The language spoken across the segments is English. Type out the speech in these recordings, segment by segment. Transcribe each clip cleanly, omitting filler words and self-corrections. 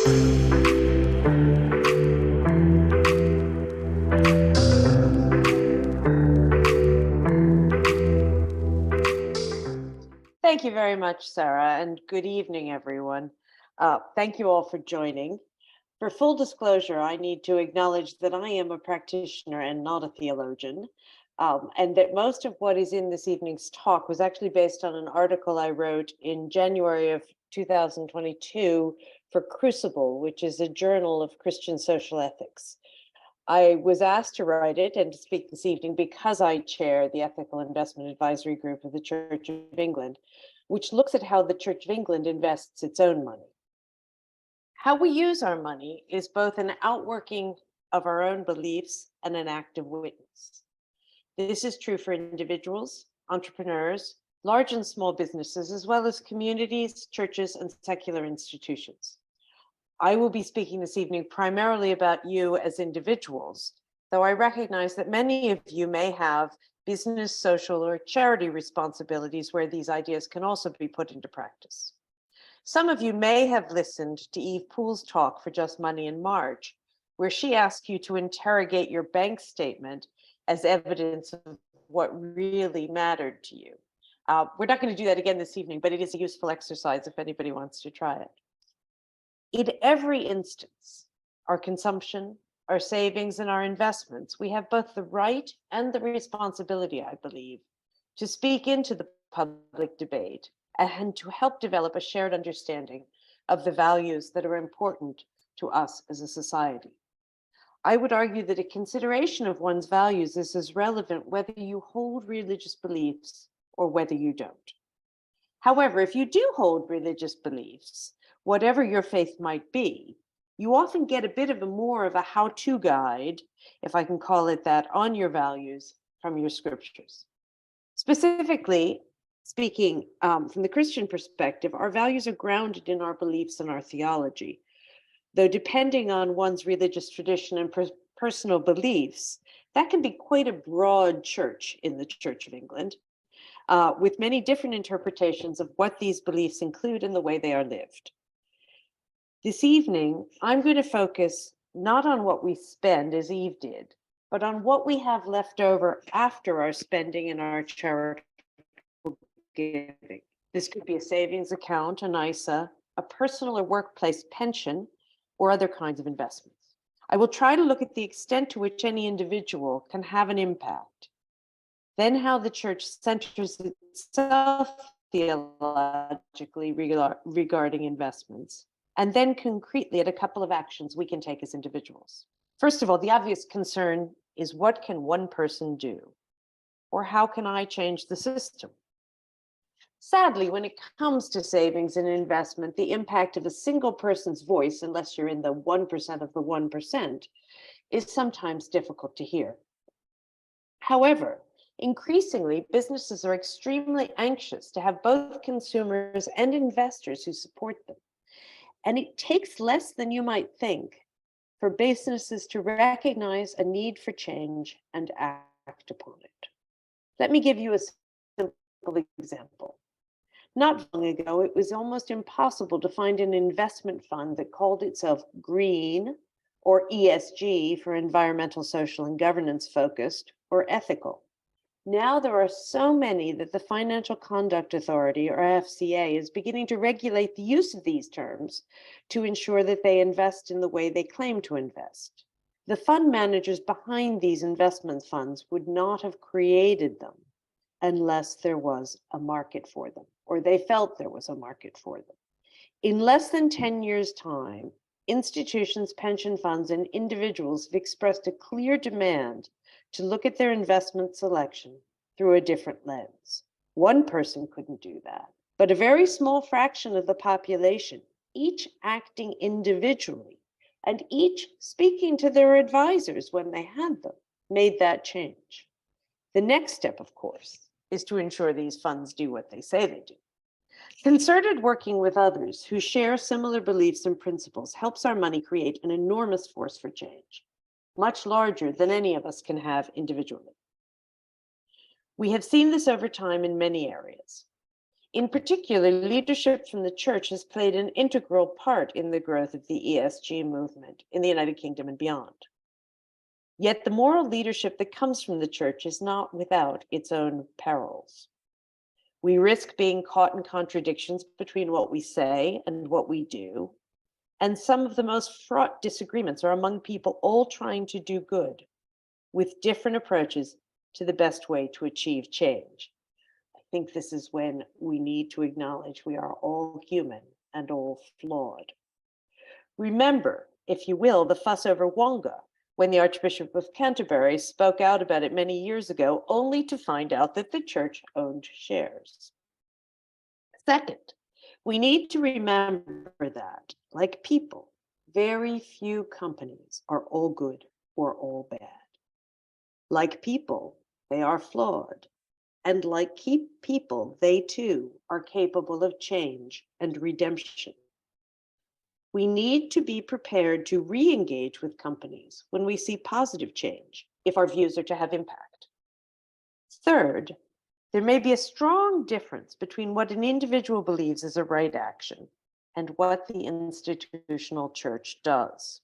Thank you very much, Sarah, and good evening, everyone. Thank you all for joining. For full disclosure, I need to acknowledge that I am a practitioner and not a theologian, and that most of what is in this evening's talk was actually based on an article I wrote in January of 2022 for Crucible, which is a journal of Christian social ethics. I was asked to write it and to speak this evening because I chair the Ethical Investment Advisory Group of the Church of England, which looks at how the Church of England invests its own money. How we use our money is both an outworking of our own beliefs and an active witness. This is true for individuals, entrepreneurs, large and small businesses, as well as communities, churches, and secular institutions. I will be speaking this evening primarily about you as individuals, though I recognize that many of you may have business, social, or charity responsibilities where these ideas can also be put into practice. Some of you may have listened to Eve Poole's talk for Just Money in March, where she asked you to interrogate your bank statement as evidence of what really mattered to you. We're not going to do that again this evening, but it is a useful exercise if anybody wants to try it. In every instance, our consumption, our savings, and our investments, we have both the right and the responsibility, I believe, to speak into the public debate and to help develop a shared understanding of the values that are important to us as a society. I would argue that a consideration of one's values is as relevant whether you hold religious beliefs or whether you don't. However, if you do hold religious beliefs, whatever your faith might be, you often get a bit of more of a how-to guide, if I can call it that, on your values from your scriptures. Specifically, speaking from the Christian perspective, our values are grounded in our beliefs and our theology. Though depending on one's religious tradition and personal beliefs, that can be quite a broad church in the Church of England, with many different interpretations of what these beliefs include and the way they are lived. This evening, I'm going to focus not on what we spend, as Eve did, but on what we have left over after our spending and our charitable giving. This could be a savings account, an ISA, a personal or workplace pension, or other kinds of investments. I will try to look at the extent to which any individual can have an impact, then how the church centers itself theologically regarding investments, and then concretely at a couple of actions we can take as individuals. First of all, the obvious concern is, what can one person do? Or how can I change the system? Sadly, when it comes to savings and investment, the impact of a single person's voice, unless you're in the 1% of the 1%, is sometimes difficult to hear. However, increasingly, businesses are extremely anxious to have both consumers and investors who support them. And it takes less than you might think for businesses to recognize a need for change and act upon it. Let me give you a simple example. Not long ago, it was almost impossible to find an investment fund that called itself green, or ESG for environmental, social, and governance focused, or ethical. Now there are so many that the Financial Conduct Authority, or FCA, is beginning to regulate the use of these terms to ensure that they invest in the way they claim to invest. The fund managers behind these investment funds would not have created them unless there was a market for them, or they felt there was a market for them. In less than 10 years' time, institutions, pension funds, and individuals have expressed a clear demand to look at their investment selection through a different lens. One person couldn't do that, but a very small fraction of the population, each acting individually and each speaking to their advisors when they had them, made that change. The next step, of course, is to ensure these funds do what they say they do. Concerted working with others who share similar beliefs and principles helps our money create an enormous force for change, much larger than any of us can have individually. We have seen this over time in many areas. In particular, leadership from the church has played an integral part in the growth of the ESG movement in the United Kingdom and beyond. Yet the moral leadership that comes from the church is not without its own perils. We risk being caught in contradictions between what we say and what we do. And some of the most fraught disagreements are among people all trying to do good with different approaches to the best way to achieve change. I think this is when we need to acknowledge we are all human and all flawed. Remember, if you will, the fuss over Wonga, when the Archbishop of Canterbury spoke out about it many years ago, only to find out that the church owned shares. Second, we need to remember that, like people, very few companies are all good or all bad. Like people, they are flawed. And like people, they too are capable of change and redemption. We need to be prepared to re-engage with companies when we see positive change, if our views are to have impact. Third, there may be a strong difference between what an individual believes is a right action and what the institutional church does.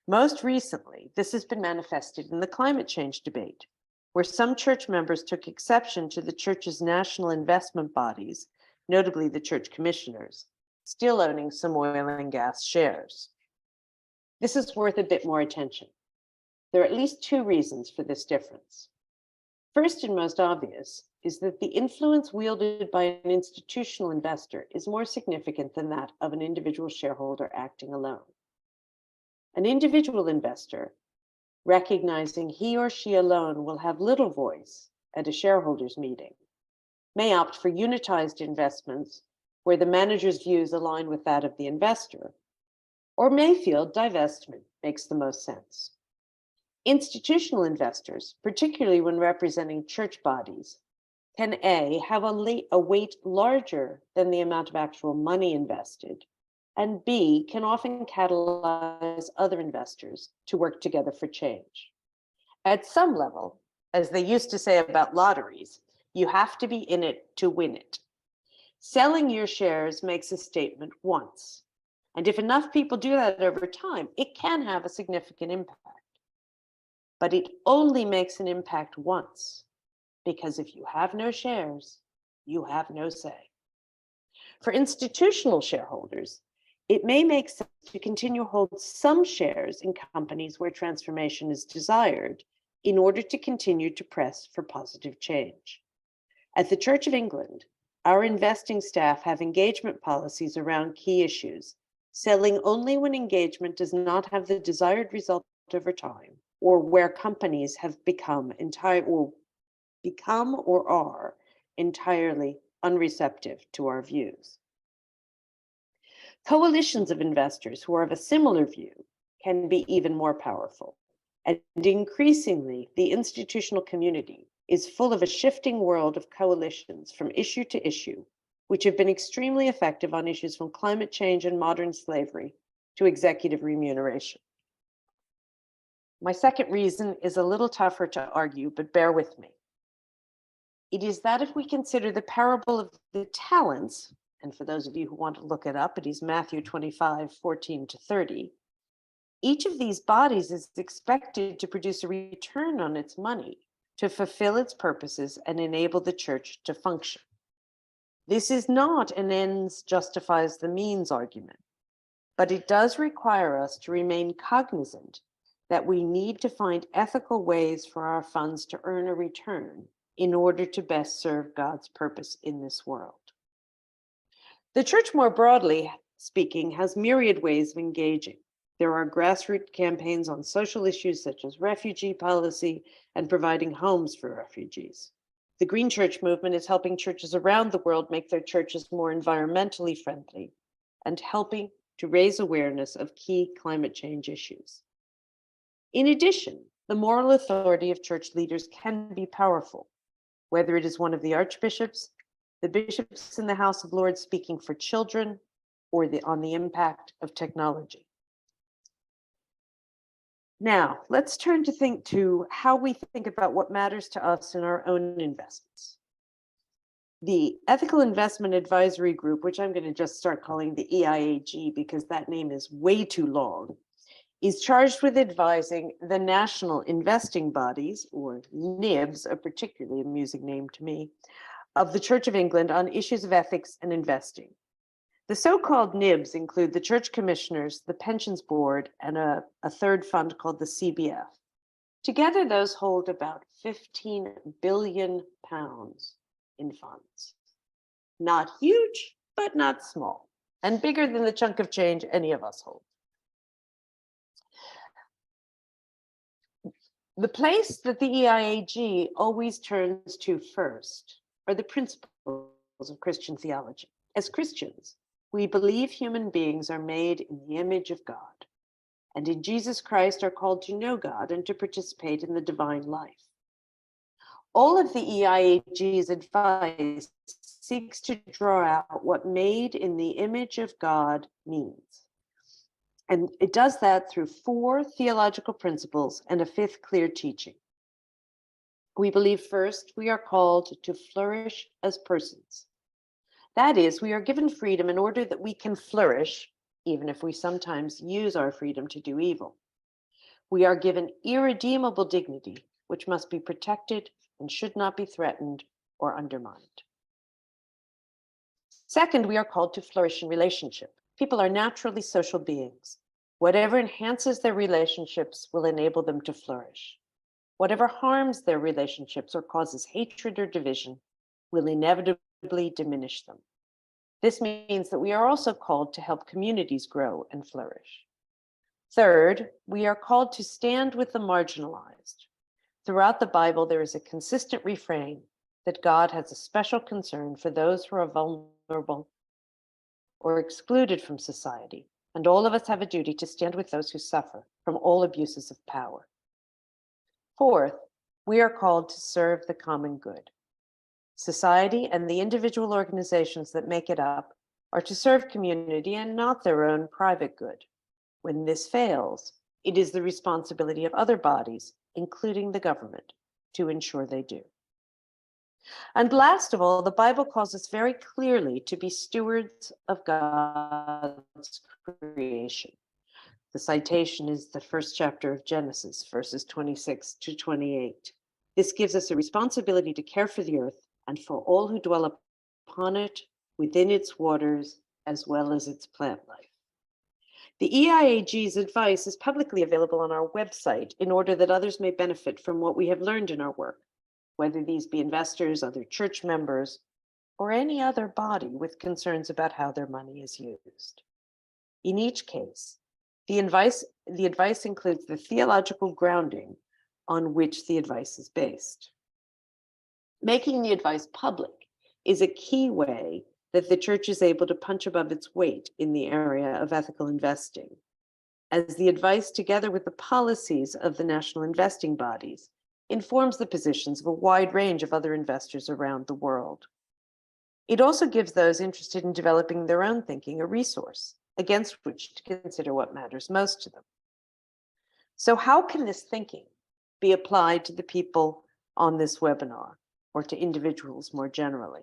Most recently, this has been manifested in the climate change debate, where some church members took exception to the church's national investment bodies, notably the church commissioners, still owning some oil and gas shares. This is worth a bit more attention. There are at least two reasons for this difference. First and most obvious is that the influence wielded by an institutional investor is more significant than that of an individual shareholder acting alone. An individual investor, recognizing he or she alone will have little voice at a shareholders meeting, may opt for unitized investments where the manager's views align with that of the investor, or may feel divestment makes the most sense. Institutional investors, particularly when representing church bodies, can A, have a weight larger than the amount of actual money invested, and B, can often catalyze other investors to work together for change. At some level, as they used to say about lotteries, you have to be in it to win it. Selling your shares makes a statement once, and if enough people do that over time, it can have a significant impact. But it only makes an impact once, because if you have no shares, you have no say. For institutional shareholders, it may make sense to continue to hold some shares in companies where transformation is desired in order to continue to press for positive change. At the Church of England, our investing staff have engagement policies around key issues, selling only when engagement does not have the desired result over time, or where companies have become or are entirely unreceptive to our views. Coalitions of investors who are of a similar view can be even more powerful. And increasingly, the institutional community is full of a shifting world of coalitions from issue to issue, which have been extremely effective on issues from climate change and modern slavery to executive remuneration. My second reason is a little tougher to argue, but bear with me. It is that if we consider the parable of the talents, and for those of you who want to look it up, it is Matthew 25:14-30, each of these bodies is expected to produce a return on its money to fulfill its purposes and enable the church to function. This is not an ends justifies the means argument, but it does require us to remain cognizant that we need to find ethical ways for our funds to earn a return in order to best serve God's purpose in this world. The church, more broadly speaking, has myriad ways of engaging. There are grassroots campaigns on social issues such as refugee policy and providing homes for refugees. The Green Church movement is helping churches around the world make their churches more environmentally friendly and helping to raise awareness of key climate change issues. In addition, the moral authority of church leaders can be powerful, whether it is one of the archbishops, the bishops in the House of Lords speaking for children, or on the impact of technology. Now, let's turn to how we think about what matters to us in our own investments. The Ethical Investment Advisory Group, which I'm going to just start calling the EIAG because that name is way too long, is charged with advising the national investing bodies, or NIBs, a particularly amusing name to me, of the Church of England on issues of ethics and investing. The so-called NIBs include the Church Commissioners, the Pensions Board, and a third fund called the CBF. Together, those hold about £15 billion in funds. Not huge, but not small, and bigger than the chunk of change any of us hold. The place that the EIAG always turns to first are the principles of Christian theology. As Christians, we believe human beings are made in the image of God, and in Jesus Christ are called to know God and to participate in the divine life. All of the EIAG's advice seeks to draw out what made in the image of God means. And it does that through 4 theological principles and a 5th clear teaching. We believe first, we are called to flourish as persons. That is, we are given freedom in order that we can flourish, even if we sometimes use our freedom to do evil. We are given irredeemable dignity, which must be protected and should not be threatened or undermined. Second, we are called to flourish in relationship. People are naturally social beings. Whatever enhances their relationships will enable them to flourish. Whatever harms their relationships or causes hatred or division will inevitably diminish them. This means that we are also called to help communities grow and flourish. Third, we are called to stand with the marginalized. Throughout the Bible, there is a consistent refrain that God has a special concern for those who are vulnerable or excluded from society, and all of us have a duty to stand with those who suffer from all abuses of power. Fourth, we are called to serve the common good. Society and the individual organizations that make it up are to serve community and not their own private good. When this fails, it is the responsibility of other bodies, including the government, to ensure they do. And last of all, the Bible calls us very clearly to be stewards of God's creation. The citation is the first chapter of Genesis, verses 26 to 28. This gives us a responsibility to care for the earth and for all who dwell upon it, within its waters, as well as its plant life. The EIAG's advice is publicly available on our website in order that others may benefit from what we have learned in our work, whether these be investors, other church members, or any other body with concerns about how their money is used. In each case, the advice includes the theological grounding on which the advice is based. Making the advice public is a key way that the church is able to punch above its weight in the area of ethical investing, as the advice, together with the policies of the national investing bodies, informs the positions of a wide range of other investors around the world. It also gives those interested in developing their own thinking a resource against which to consider what matters most to them. So how can this thinking be applied to the people on this webinar or to individuals more generally?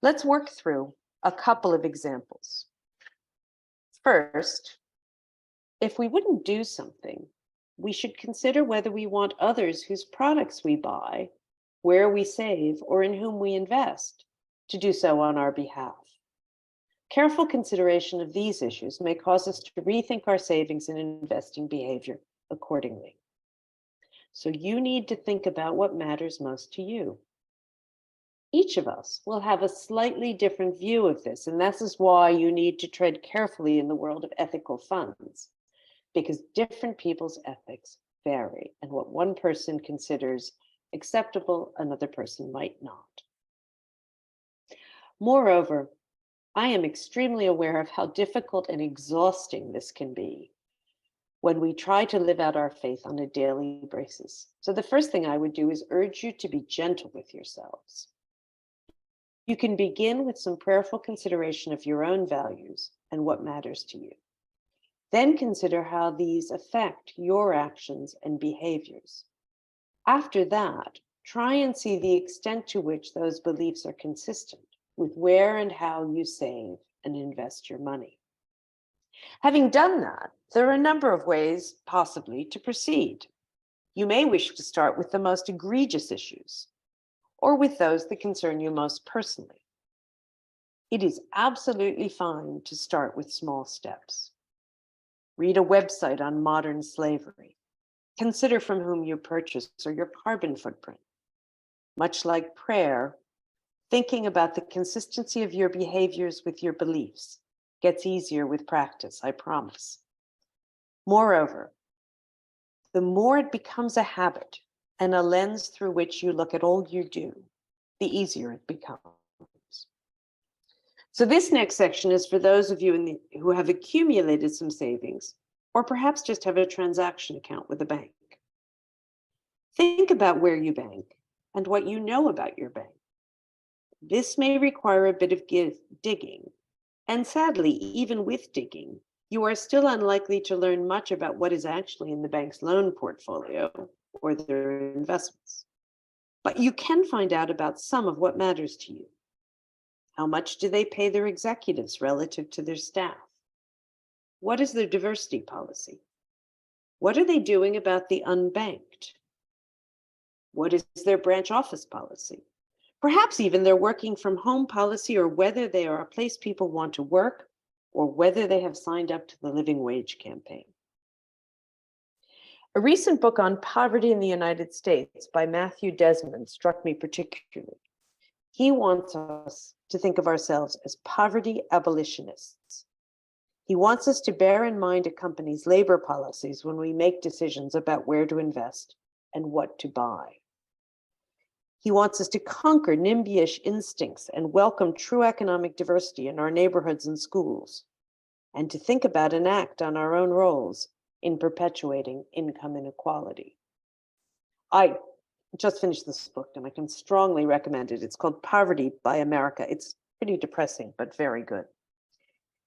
Let's work through a couple of examples. First, if we wouldn't do something, we should consider whether we want others whose products we buy, where we save, or in whom we invest to do so on our behalf. Careful consideration of these issues may cause us to rethink our savings and investing behavior accordingly. So you need to think about what matters most to you. Each of us will have a slightly different view of this, and this is why you need to tread carefully in the world of ethical funds, because different people's ethics vary, and what one person considers acceptable, another person might not. Moreover, I am extremely aware of how difficult and exhausting this can be when we try to live out our faith on a daily basis. So the first thing I would do is urge you to be gentle with yourselves. You can begin with some prayerful consideration of your own values and what matters to you. Then consider how these affect your actions and behaviors. After that, try and see the extent to which those beliefs are consistent with where and how you save and invest your money. Having done that, there are a number of ways possibly to proceed. You may wish to start with the most egregious issues, or with those that concern you most personally. It is absolutely fine to start with small steps. Read a website on modern slavery. Consider from whom you purchase or your carbon footprint. Much like prayer, thinking about the consistency of your behaviors with your beliefs gets easier with practice, I promise. Moreover, the more it becomes a habit and a lens through which you look at all you do, the easier it becomes. So this next section is for those of you who have accumulated some savings, or perhaps just have a transaction account with a bank. Think about where you bank and what you know about your bank. This may require a bit of digging, and sadly, even with digging, you are still unlikely to learn much about what is actually in the bank's loan portfolio or their investments. But you can find out about some of what matters to you. How much do they pay their executives relative to their staff? What is their diversity policy? What are they doing about the unbanked? What is their branch office policy? Perhaps even their working from home policy, or whether they are a place people want to work, or whether they have signed up to the living wage campaign. A recent book on poverty in the United States by Matthew Desmond struck me particularly. He wants us to think of ourselves as poverty abolitionists. He wants us to bear in mind a company's labor policies when we make decisions about where to invest and what to buy. He wants us to conquer NIMBY-ish instincts and welcome true economic diversity in our neighborhoods and schools, and to think about and act on our own roles in perpetuating income inequality. I just finished this book and I can strongly recommend it. It's called Poverty by America. It's pretty depressing, but very good.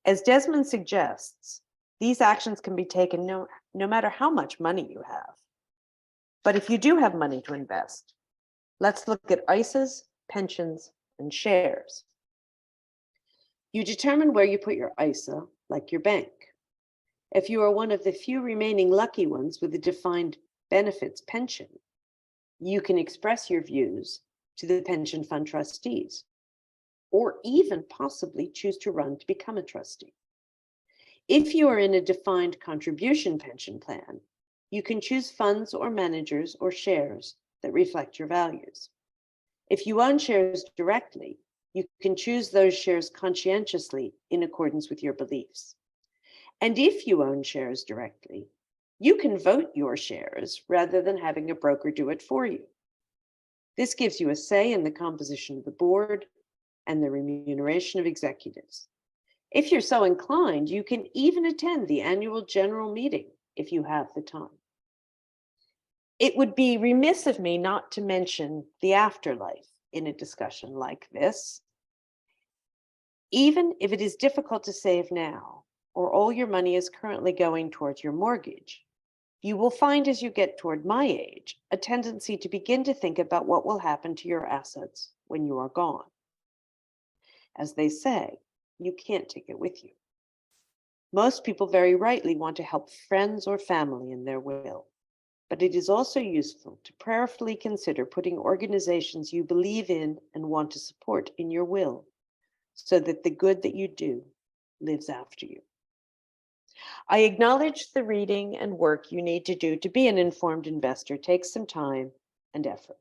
As Desmond suggests, these actions can be taken no matter how much money you have. But if you do have money to invest, let's look at ISAs, pensions, and shares. You determine where you put your ISA, like your bank. If you are one of the few remaining lucky ones with a defined benefits pension, you can express your views to the pension fund trustees, or even possibly choose to run to become a trustee. If you are in a defined contribution pension plan, you can choose funds or managers or shares that reflect your values. If you own shares directly, you can choose those shares conscientiously in accordance with your beliefs. And if you own shares directly, you can vote your shares rather than having a broker do it for you. This gives you a say in the composition of the board and the remuneration of executives. If you're so inclined, you can even attend the annual general meeting if you have the time. It would be remiss of me not to mention the afterlife in a discussion like this. Even if it is difficult to save now, or all your money is currently going towards your mortgage, you will find as you get toward my age a tendency to begin to think about what will happen to your assets when you are gone. As they say, you can't take it with you. Most people very rightly want to help friends or family in their will, but it is also useful to prayerfully consider putting organizations you believe in and want to support in your will, so that the good that you do lives after you. I acknowledge the reading and work you need to do to be an informed investor takes some time and effort.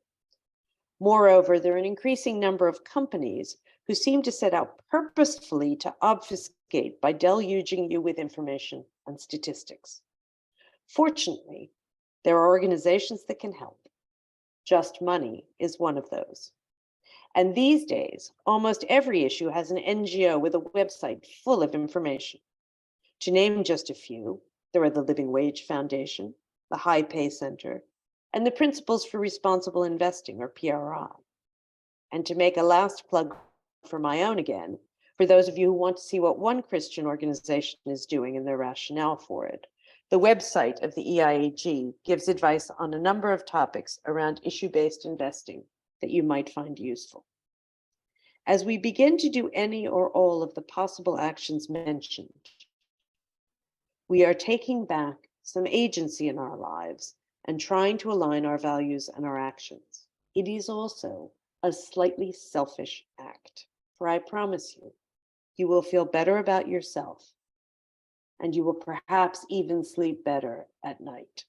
Moreover, there are an increasing number of companies who seem to set out purposefully to obfuscate by deluging you with information and statistics. Fortunately, there are organizations that can help. JustMoney is one of those. And these days, almost every issue has an NGO with a website full of information. To name just a few, there are the Living Wage Foundation, the High Pay Center, and the Principles for Responsible Investing, or PRI. And to make a last plug for my own again, for those of you who want to see what one Christian organization is doing and their rationale for it, The website of the EIAG gives advice on a number of topics around issue-based investing that you might find useful. As we begin to do any or all of the possible actions mentioned, we are taking back some agency in our lives and trying to align our values and our actions. It is also a slightly selfish act, for I promise you, you will feel better about yourself, and you will perhaps even sleep better at night.